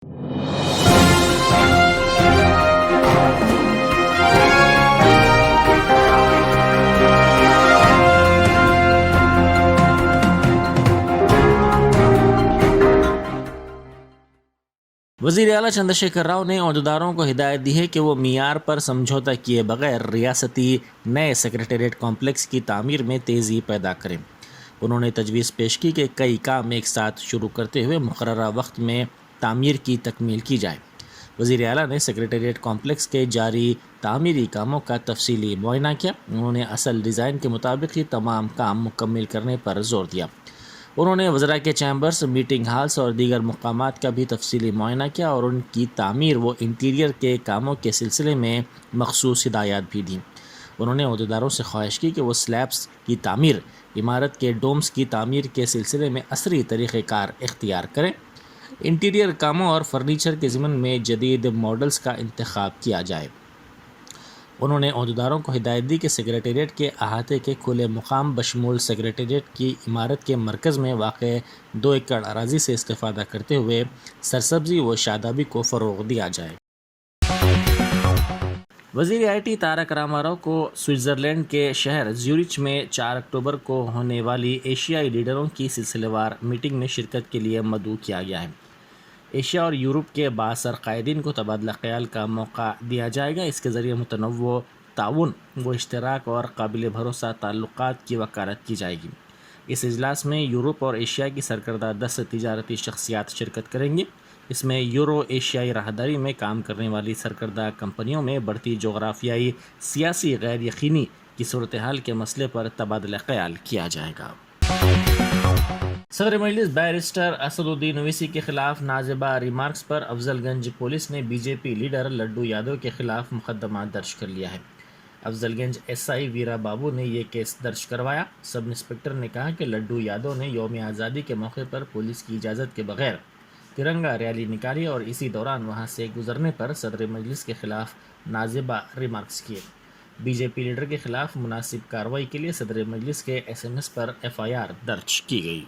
वज़ीर आला चंद्रशेखर राव ने ओहदेदारों को हिदायत दी है कि वो मियार पर समझौता किए बगैर रियासती नए सेक्रेटेरिएट कॉम्प्लेक्स की तामीर में तेज़ी पैदा करें। उन्होंने तजवीज़ पेश की कि कई काम एक साथ शुरू करते हुए मुकर्ररा वक्त में तामीर की तकमील की जाए। वज़ीर आला ने सेक्रेटेरिएट कॉम्प्लेक्स के जारी तामीरी कामों का तफसीली मुआयना किया। उन्होंने असल डिज़ाइन के मुताबिक ही तमाम काम मुकम्मल करने पर जोर दिया। उन्होंने वज़रा के चैम्बर्स, मीटिंग हॉल्स और दीगर मकामात का भी तफसीली मुआयना किया और उनकी तामीर व इंटीरियर के कामों के सिलसिले में मखसूस हिदायत भी दी। उन्होंने अहदेदारों से ख्वाहिश की कि वो स्लैब्स की तामीर, इमारत के डोम्स की तामीर के सिलसिले में असरी तरीक़ेकार इख्तियार करें। इंटीरियर कामों और फर्नीचर के ज़िमन में जदीद मॉडल्स का इंतखाब किया जाए। उन्होंने अहदेदारों को हिदायत दी कि सेक्रेटेरिएट के अहाते के खुले मुकाम बशमूल सेक्रेटेरिएट की इमारत के मरकज़ में वाक़ 2 एकड़ अराज़ी से इस्तेफ़ादा करते हुए सरसब्ज़ी व शादाबी को फ़रोग़ दिया जाए। वज़ीर IT तारक रामाराव को स्विट्ज़रलैंड के शहर ज्यूरिच में 4 अक्टूबर को होने वाली एशियाई लीडरों की सिलसिलेवार मीटिंग में शिरकत के लिए मदऊ किया गया है। एशिया और यूरोप के बासर कायदीन को तबादला ख्याल का मौका दिया जाएगा। इसके ज़रिए मुतनव्वो ताउन व इश्तराक और काबिल भरोसा ताल्लुकात की वकालत की जाएगी। इस इजलास में यूरोप और एशिया की सरकर्दा 10 तिजारती शख्सियात शिरकत करेंगी। इसमें यूरो एशियाई राहदारी में काम करने वाली सरकर्दा कंपनियों में बढ़ती जोग्राफियाई सियासी गैर यकीनी की सूरत हाल के मसले पर तबादला ख्याल किया जाएगा। सदर मजलिस बैरिस्टर असदुद्दीन ओवैसी के खिलाफ नाज़िबा रिमार्क्स पर अफजलगंज पुलिस ने बीजेपी लीडर लड्डू यादव के खिलाफ मुकदमा दर्ज कर लिया है। अफजलगंज SI वीरा बाबू ने ये केस दर्ज करवाया। सब इंस्पेक्टर ने कहा कि लड्डू यादव ने यौम आज़ादी के मौके पर पुलिस की इजाज़त के बगैर तिरंगा रैली निकाली और इसी दौरान वहां से गुजरने पर सदर मजलिस के खिलाफ नाज़िबा रिमार्क्स किए। बीजेपी लीडर के खिलाफ मुनासिब कार्रवाई के लिए सदर मजलिस के SMS पर FIR दर्ज की गई।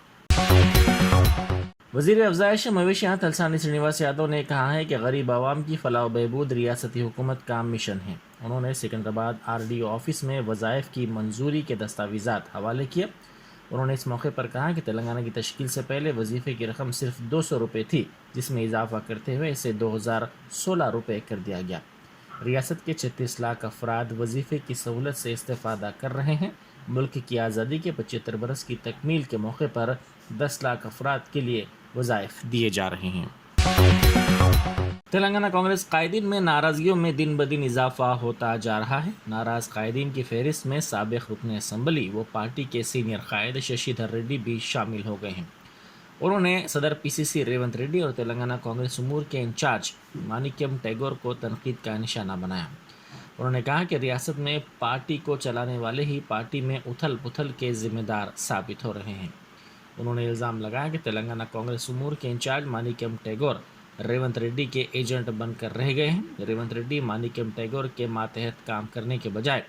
वज़ीर अफ़ज़ाइश मवेशियाँ तलसानी श्रीनिवास यादव ने कहा है कि गरीब आवाम की फलाह व बहबूद रियासती हुकूमत का मिशन है। उन्होंने सिकंदराबाद RDO ऑफिस में वज़ाइफ की मंजूरी के दस्तावेज़ात हवाले किए। उन्होंने इस मौके पर कहा कि तेलंगाना की तश्कील से पहले वजीफ़े की रकम सिर्फ 200 रुपये थी, जिसमें इजाफा करते हुए इसे 2016 रुपये कर दिया गया। रियासत के 36 लाख अफराद वजीफ़े की सहूलत से इस्तेफ़ादा कर रहे हैं। मुल्क की आज़ादी के 75 बरस की तकमील के मौके पर 10 लाख अफराद के लिए वज़ाइफ दिए जा रहे हैं। तेलंगाना कांग्रेस कायदीन में नाराज़गियों में दिन ब दिन इजाफा होता जा रहा है। नाराज़ कायदीन की फहरिस्त में साबिक़ रुकन असम्बली व पार्टी के सीनियर कायद शशिधर रेड्डी भी शामिल हो गए हैं। उन्होंने सदर PCC रेवंत रेड्डी और तेलंगाना कांग्रेस उमूर के इंचार्ज मानिक्यम टैगोर को तनकीद का निशाना बनाया। उन्होंने कहा कि रियासत में पार्टी को चलाने वाले ही पार्टी में उथल पुथल के जिम्मेदार साबित हो रहे हैं। उन्होंने इल्ज़ाम लगाया कि तेलंगाना कांग्रेस उमूर के इंचार्ज मानिक्यम टैगोर रेवंत रेड्डी के एजेंट बनकर रह गए हैं। रेवंत रेड्डी मानिक्यम टैगोर के मातहत काम करने के बजाय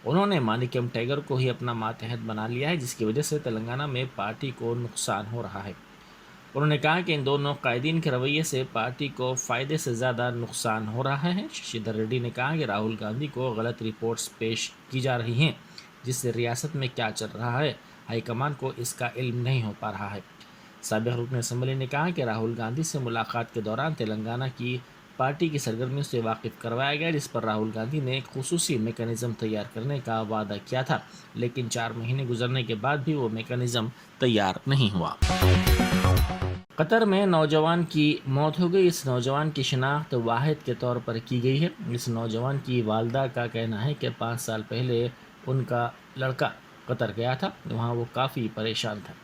उन्होंने मानिक्यम टैगोर को ही अपना मातहत बना लिया है, जिसकी वजह से तेलंगाना में पार्टी को नुकसान हो रहा है। उन्होंने कहा कि इन दोनों कायदीन के रवैये से पार्टी को फ़ायदे से ज़्यादा नुकसान हो रहा है। शशिधर रेड्डी ने कहा कि राहुल गांधी को गलत रिपोर्ट्स पेश की जा रही हैं, जिससे रियासत में क्या चल रहा है हाईकमान को इसका इल्म नहीं हो पा रहा है। साबिक़ रुकन असम्बली ने कहा कि राहुल गांधी से मुलाकात के दौरान तेलंगाना की पार्टी की सरगर्मियों से वाकिफ़ करवाया गया, जिस पर राहुल गांधी ने एक खुसूसी मेकनिज़म तैयार करने का वादा किया था, लेकिन 4 महीने गुजरने के बाद भी वो मेकनिज़म तैयार नहीं हुआ। कतर में नौजवान की मौत हो गई। इस नौजवान की शिनाख्त वाहिद के तौर पर की गई है। इस नौजवान की वालदा का कहना है कि 5 साल पहले उनका लड़का कतर गया था, वहाँ वो काफ़ी परेशान था।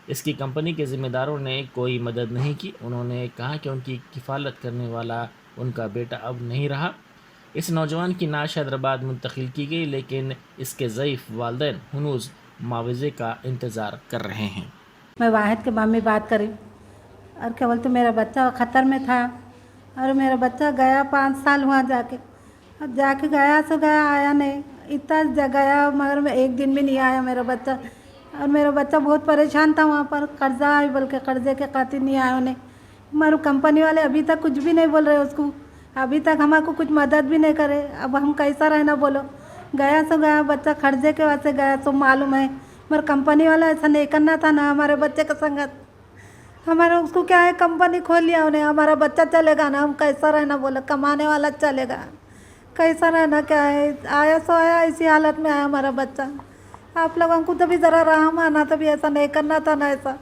इसकी कंपनी के ज़िम्मेदारों ने कोई मदद नहीं की। उन्होंने कहा कि उनकी किफ़ालत करने वाला उनका बेटा अब नहीं रहा। इस नौजवान की नाश हैदराबाद मुंतकिल की गई, लेकिन इसके ज़ईफ़ वालिदैन हनूज़ मुआवज़े का इंतज़ार कर रहे हैं। मैं वाहिद के मम्मी बात करी और क्या बोलते मेरा बच्चा खतर में था और मेरा बच्चा गया 5 साल हुआ जाके गया तो गया, आया नहीं। इतना गया मगर मैं 1 दिन भी नहीं आया मेरा बच्चा। और मेरा बच्चा बहुत परेशान था वहाँ पर, कर्जा बोल के कर्जे के खातिर नहीं आया उन्हें। हमारे कंपनी वाले अभी तक कुछ भी नहीं बोल रहे उसको, अभी तक हमारे कुछ मदद भी नहीं करे। अब हम कैसा रहना बोलो, गया सो गया, बच्चा खर्चे के वास्ते गया सो मालूम है, मगर कंपनी वाला ऐसा नहीं करना था ना हमारे बच्चे का संगत। हमारा उसको क्या है, कंपनी खोल लिया उन्हें, हमारा बच्चा चलेगा ना, हम कैसा रहना बोलो, कमाने वाला चलेगा, कैसा रहना क्या है, आया सो आया, इसी हालत में आया हमारा बच्चा। आप लोगों को तो भी ज़रा रहम आना, तो भी ऐसा नहीं करना था ना ऐसा।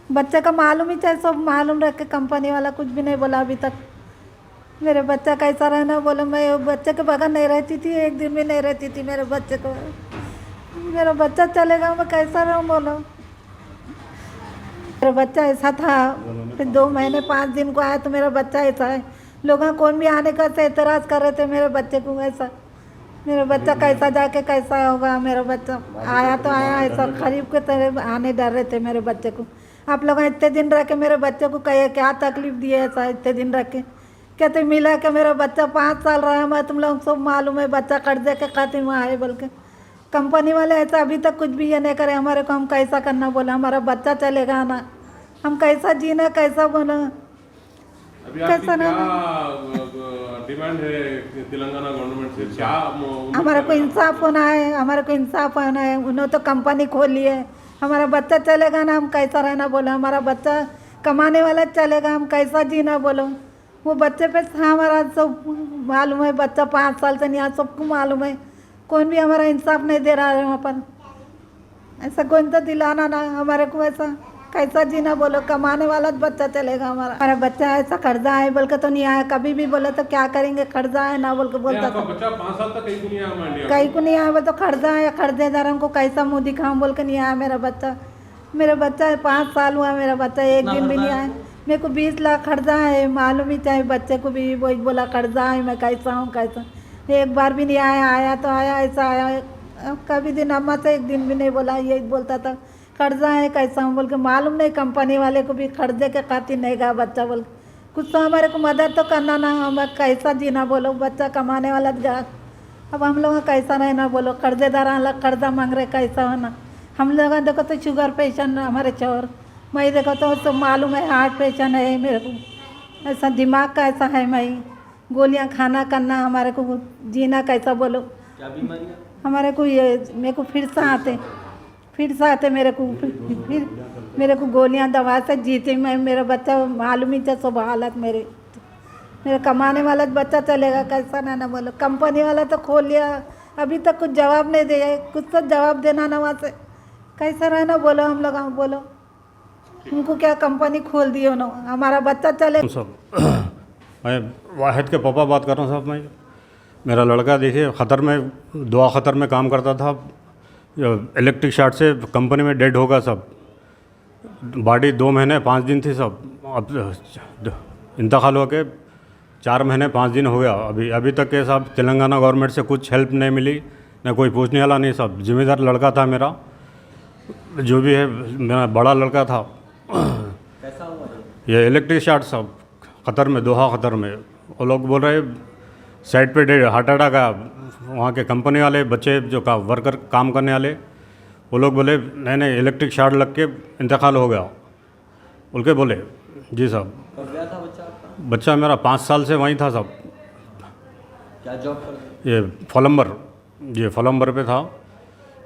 बच्चे का मालूम ही चाहे सब मालूम रख के, कंपनी वाला कुछ भी नहीं बोला अभी तक। मेरे बच्चा कैसा रहना बोलो, मैं बच्चे के बगैर नहीं रहती थी, एक दिन भी नहीं रहती थी मेरे बच्चे को। मेरा बच्चा चलेगा, मैं कैसा रहूँ बोलो। मेरा बच्चा ऐसा था, फिर 2 महीने 5 दिन को आया तो मेरा बच्चा ऐसा है। लोग कौन भी आने का से एतराज़ कर रहे थे मेरे बच्चे को ऐसा। मेरा बच्चा कैसा जाके कैसा होगा, मेरा बच्चा आया तो आया ऐसा खरीब के तरह आने डर रहे थे मेरे बच्चे को। आप लोग इतने दिन रह के मेरे बच्चे को कहे क्या तकलीफ़ दिए ऐसा, इतने दिन रह के कहते मिला कि मेरा बच्चा 5 साल रहा, मैं तुम लोग सब मालूम है, बच्चा कर्जे के खातिर वहाँ है बोल के। कंपनी वाले ऐसा अभी तक कुछ भी ये नहीं करे हमारे को, हम कैसा करना बोला, हमारा बच्चा चलेगा ना, हम कैसा जीना कैसा बोला, अभी आपकी कैसा क्या ना। डिमांड है तेलंगाना गवर्नमेंट से, क्या हमारे को इंसाफ होना है, हमारे को इंसाफ होना है। उन्होंने तो कंपनी खोली है, हमारा बच्चा चलेगा ना, हम कैसा रहना बोलो, हमारा बच्चा कमाने वाला चलेगा, हम कैसा जीना बोलो। वो बच्चे पे हमारा सब मालूम है, बच्चा 5 साल से यहाँ सबको मालूम है, कौन भी हमारा इंसाफ नहीं दे रहा है वहाँ पर। ऐसा कोई तो दिलाना ना हमारे को, ऐसा कैसा जीना बोलो, कमाने वाला बच्चा चलेगा हमारा बच्चा ऐसा कर्जा है बोल के तो नहीं आया, कभी भी बोले तो क्या करेंगे, कर्जा है ना बोल के बोलता था। बच्चा 5 साल तक कहीं को नहीं आया इंडिया कहीं को नहीं आया, वो तो कर्जा है, कर्जेदार हमको कैसा मुँह दिखाऊँ बोल के नहीं आया मेरा बच्चा। मेरा बच्चा 5 साल हुआ, मेरा बच्चा एक दिन भी नहीं आया। मेरे को 20 लाख कर्जा है, मालूम ही चाहे बच्चे को भी वही बोला कर्जा है, मैं कैसा हूँ कैसा, एक बार भी नहीं आया, आया तो आया ऐसा आया, कभी दिन अम्मा से एक दिन भी नहीं बोला, यही बोलता था कर्जा है कैसा हूँ बोल के। मालूम नहीं कंपनी वाले को भी कर्जे के खातिर नहीं गया बच्चा बोल के। कुछ तो हमारे को मदद तो करना ना, हम कैसा जीना बोलो, बच्चा कमाने वाला गया, अब हम लोग कैसा रहना बोलो, कर्जेदार अलग कर्जा मांग रहे कैसा होना। हम लोग देखो तो शुगर पेशेंट हमारे चोर, मैं देखो तो मालूम है हार्ट पेशेंट है मेरे को, ऐसा दिमाग का ऐसा है, मैं गोलियां खाना करना, हमारे को जीना कैसा बोलो। क्या बीमारी है? हमारे को ये मेरे को फिर से आते मेरे को, फिर मेरे को गोलियां दवा से जीती मैं, मेरा बच्चा मालूम ही था सब हालत मेरे कमाने वाला बच्चा चलेगा कैसा ना बोलो। कंपनी वाला तो खोल लिया, अभी तक कुछ जवाब नहीं दिया, कुछ तो जवाब देना ना, वहाँ से कैसा रहना बोलो हम लोग, बोलो उनको क्या कंपनी खोल दी उन्होंने, हमारा बच्चा चले। सब मैं वाहिद के पापा बात कर रहा हूँ साहब। मैं मेरा लड़का देखिए ख़तर में, दुआ ख़तर में काम करता था, इलेक्ट्रिक शॉर्ट से कंपनी में डेड होगा सब, बॉडी 2 महीने 5 दिन थी सब, अब इंतकाल हो के 4 महीने 5 दिन हो गया। अभी तक के साहब तेलंगाना गवर्नमेंट से कुछ हेल्प नहीं मिली, न कोई पूछने वाला नहीं। सब जिम्मेदार लड़का था मेरा, जो भी है मेरा बड़ा लड़का था। कैसा हुआ ये इलेक्ट्रिक शॉर्ट सब ख़तर में, दोहा ख़तर में, वो लोग बोल रहे साइड पे डेड हार्ट अटैक आया। वहाँ के कंपनी वाले बच्चे जो वर्कर काम करने वाले, वो लोग बोले नहीं इलेक्ट्रिक शॉर्ट लग के इंतकाल हो गया बोल के बोले। जी साहब। कब गया था बच्चा आपका? बच्चा मेरा 5 साल से वहीं था साहब। क्या जॉब करते? ये फ्लम्बर पे था।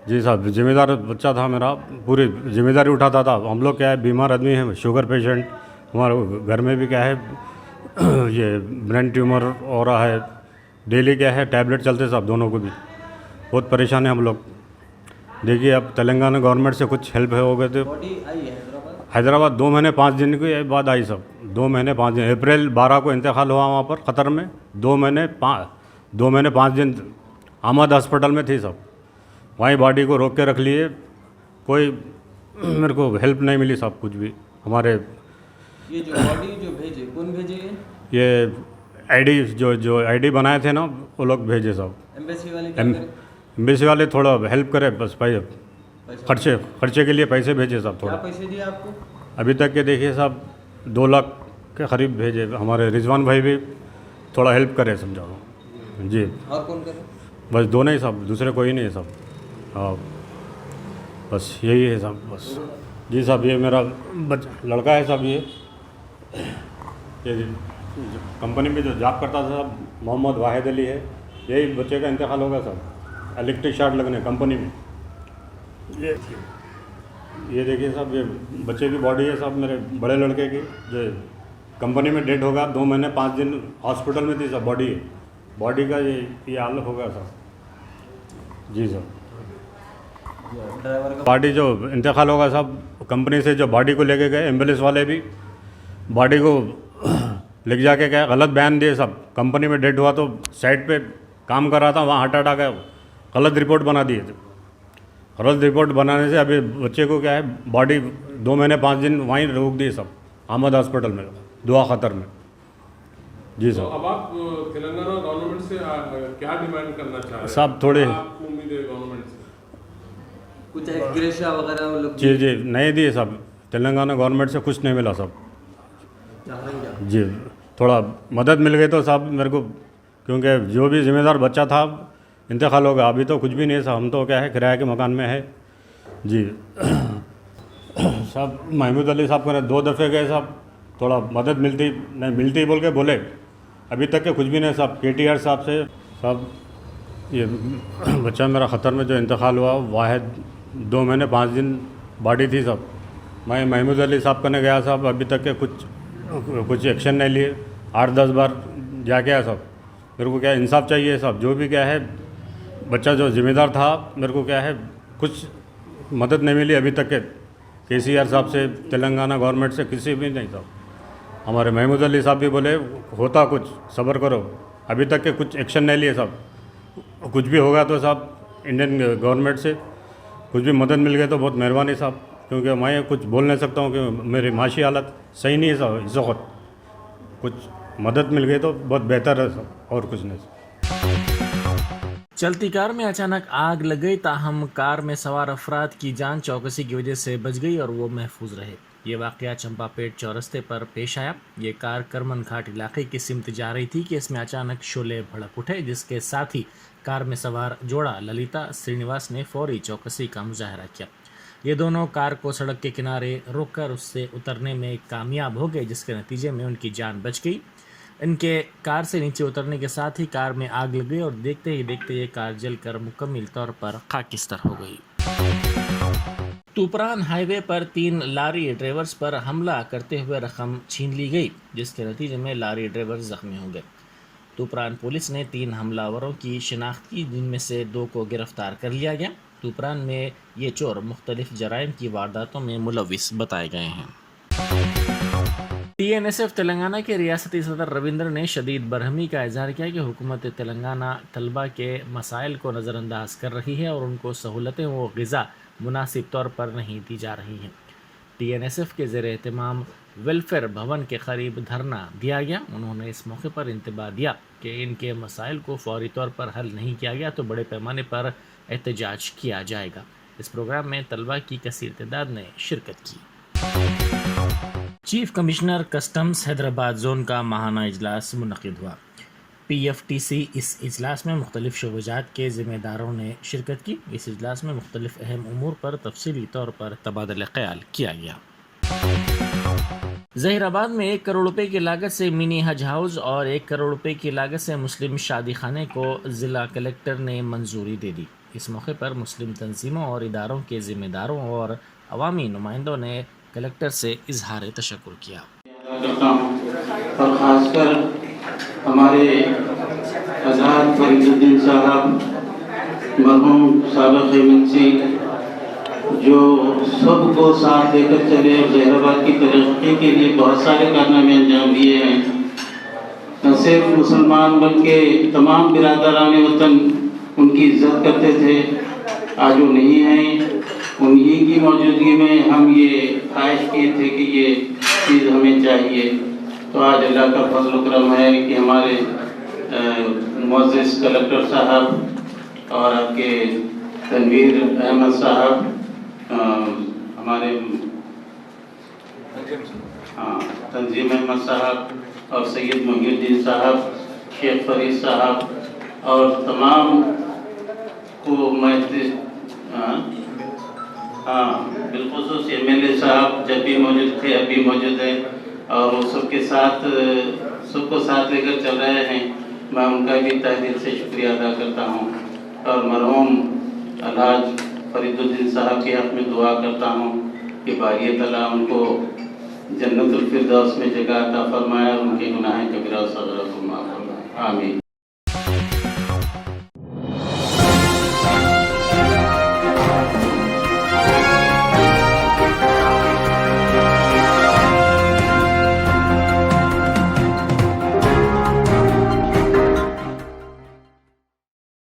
जी साहब, जिम्मेदार बच्चा था मेरा, पूरी जिम्मेदारी उठाता था। हम लोग क्या है बीमार आदमी हैं, शुगर पेशेंट, हमारे घर में भी क्या है ये ब्रेन ट्यूमर हो रहा है, डेली क्या है टैबलेट चलते साहब, दोनों को भी बहुत परेशान है हम लोग। देखिए अब तेलंगाना गवर्नमेंट से कुछ हेल्प हो गए तो। बॉडी आई है हैदराबाद? हैदराबाद 2 महीने 5 दिन के बाद आई सब, 2 महीने 5 दिन, अप्रैल 12 को इंतकाल हुआ वहाँ पर ख़तर में। 2 महीने 5 दिन अहमद हॉस्पिटल में थी सब, वहीं बॉडी को रोक के रख लिए, कोई मेरे को हेल्प नहीं मिली सब कुछ भी। हमारे ये जो बॉडी जो भेजे, कौन भेजे? ये आईडी जो आईडी बनाए थे ना, वो लोग भेजे सब। एम्बेसी वाले क्या करें? एम्बेसी वाले थोड़ा हेल्प करे बस, खर्चे के लिए पैसे भेजे सब क्या थोड़ा। पैसे दिए आपको? अभी तक के देखिए साहब 2 लाख के करीब भेजे। हमारे रिजवान भाई भी थोड़ा हेल्प करे समझाओ जी। और कौन करे? बस दोनों ही साहब, दूसरे कोई नहीं है साहब। हाँ बस यही है साहब बस। जी साहब, ये मेरा लड़का है साहब, ये ये जो कंपनी में जो जॉब करता था मोहम्मद वाहिद अली है, यही बच्चे का इंतकाल होगा सब। इलेक्ट्रिक शॉर्ट लगने कंपनी में। ये देखिए साहब, ये बच्चे की बॉडी है साहब, मेरे बड़े लड़के की, जो कंपनी में डेड होगा। 2 महीने 5 दिन हॉस्पिटल में थी सब। बॉडी का ये हाल होगा साहब। जी सर, बॉडी जो इंतकाल होगा साहब, कंपनी से जो बॉडी को लेके गए एम्बुलेंस वाले भी बॉडी को लेके जाके गए, गलत बयान दिए सब। कंपनी में डेड हुआ तो साइड पे काम कर रहा था, वहाँ हटा गया, गलत रिपोर्ट बना दिए थे। गलत रिपोर्ट बनाने से अभी बच्चे को क्या है, बॉडी 2 महीने 5 दिन वहीं रोक दिए सब, अहमद हॉस्पिटल में, दुआ खतर में। जी तो सर। अब आप तेलंगाना गवर्नमेंट से क्या डिमांड करना चाह रहे हैं? साहब थोड़े आप उम्मीद है गवर्नमेंट से? कुछ ग्रेशिया वगैरह वो लोग जी नहीं दिए सब। तेलंगाना गवर्नमेंट से कुछ नहीं मिला सब। जी थोड़ा मदद मिल गई तो साहब मेरे को, क्योंकि जो भी जिम्मेदार बच्चा था इंतकाल होगा। अभी तो कुछ भी नहीं साहब, हम तो क्या है किराए के मकान में है। जी साहब, महमूद अली साहब को 2 दफ़े गए साहब, थोड़ा मदद मिलती बोल के बोले, अभी तक के कुछ भी नहीं साहब। KTR साहब से साहब, ये बच्चा मेरा ख़तर में जो इंतकाल हुआ, वाहिद 2 महीने 5 दिन बॉडी थी साहब। मैं महमूद अली साहब करने गया साहब, अभी तक के कुछ एक्शन नहीं लिए। 8-10 बार जाके आया साहब। मेरे को क्या इंसाफ चाहिए साहब। जो भी क्या है, बच्चा जो जिम्मेदार था, मेरे को क्या है कुछ मदद नहीं मिली अभी तक के। KCR साहब से, तेलंगाना गवर्नमेंट से किसी भी नहीं साहब। हमारे महमूद अली साहब भी बोले होता कुछ, सब्र करो। अभी तक के कुछ एक्शन नहीं लिए साहब। कुछ भी होगा तो साहब इंडियन गवर्नमेंट से कुछ भी मदद मिल गई तो बहुत मेहरबानी साहब, क्योंकि मैं कुछ बोल नहीं सकता हूँ कि मेरी माशी हालत सही नहीं है साहब। इस वक्त कुछ मदद मिल गई तो बहुत बेहतर है साहब, और कुछ नहीं साहब। चलती कार में अचानक आग लग गई, ताहम कार में सवार अफराद की जान चौकसी की वजह से बच गई और वो महफूज रहे। ये वाक़या चंपापेट चौरस्ते पर पेश आया। ये कार करमन घाट इलाके की सिमत जा रही थी कि इसमें अचानक शोले भड़क उठे, जिसके साथ ही कार में सवार जोड़ा ललिता श्रीनिवास ने फौरी चौकसी का मुजाहरा किया। ये दोनों कार को सड़क के किनारे रोककर उससे उतरने में कामयाब हो गए, जिसके नतीजे में उनकी जान बच गई। इनके कार से नीचे उतरने के साथ ही कार में आग लग गई और देखते ही देखते ये कार जलकर मुकम्मल तौर पर खाकिस्तान हो गई। तूपरान हाईवे पर 3 लारी ड्राइवर्स पर हमला करते हुए रकम छीन ली गई, जिसके नतीजे में लारी ड्राइवर जख्मी हो गए। तूपरान पुलिस ने 3 हमलावरों की शिनाख्त की, जिनमें से 2 को गिरफ्तार कर लिया गया। तूपरान में ये चोर मुख्तलिफ जराइम की वारदातों में मुलविस बताए गए हैं। TNSF तेलंगाना के रियासती सदर रविंद्र ने शदीद बरहमी का इजहार किया कि हुकूमत तेलंगाना तलबा के मसाइल को नज़रअंदाज कर रही है और उनको सहूलतें व ग़िज़ा मुनासिब तौर पर नहीं दी जा रही हैं। TNSF के ज़ेर एहतमाम वेलफेयर भवन के करीब धरना दिया गया। उन्होंने इस मौके पर इंतबाह दिया कि इनके मसाइल को फौरी तौर पर हल नहीं किया गया तो बड़े पैमाने पर एहतजाज किया जाएगा। इस प्रोग्राम में तलबा की कसीर तादाद ने शिरकत की। Chief commissioner customs Hyderabad zone का माहाना इजलास मुनक़िद हुआ। PFTC इस इजलास में मुख्तलिफ शोबजात के ज़िम्मेदारों ने शिरकत की। इस इजलास में मुख्तलिफ अहम उमूर पर तफसीली तौर पर तबादला ख्याल किया गया। जहीराबाद में 1 करोड़ रुपए की लागत से मिनी हज हाउस और 1 करोड़ रुपए की लागत से मुस्लिम शादी खाने को ज़िला कलेक्टर ने मंजूरी दे दी। इस मौके पर मुस्लिम तंजीमों और इदारों के ज़िम्मेदारों और अवामी नुमाइंदों ने कलेक्टर से इजहार तशक्कुर किया। और ख़ासकर हमारे आज़ाद फरीदुद्दीन साहब, मरहूम साबिक़ मुंशी, जो सबको साथ लेकर चले और जहीराबाद की तरक्की के लिए बहुत सारे कारनामे अंजाम दिए हैं। न सिर्फ मुसलमान बल्कि तमाम बिरादरान वतन उनकी इज्जत करते थे, आज वो नहीं हैं। उन्हीं की मौजूदगी में हम ये ख्वाहिश किए थे कि ये चीज़ हमें चाहिए, तो आज अल्लाह का फजल करम है कि हमारे मुअज़्ज़िज़ कलेक्टर साहब और आपके तनवीर अहमद साहब, हमारे तंजीम अहमद साहब और सैयद मोहिउद्दीन साहब, शेख फरीद साहब और तमाम को मैं बिलखुसूस MLA साहब जब भी मौजूद थे, अभी मौजूद है, और वो सबके साथ सबको साथ लेकर चल रहे हैं। मैं उनका भी तहे दिल से शुक्रिया अदा करता हूँ और मरहूम अलहाज फरीदुद्दीन साहब के हक़ में दुआ करता हूँ कि बारी तआला उनको जन्नतुल फिरदौस में जगह अता फरमाए और उनके गुनाह कबीरा और सग़ीरा को माफ़ फरमाए। आमीन।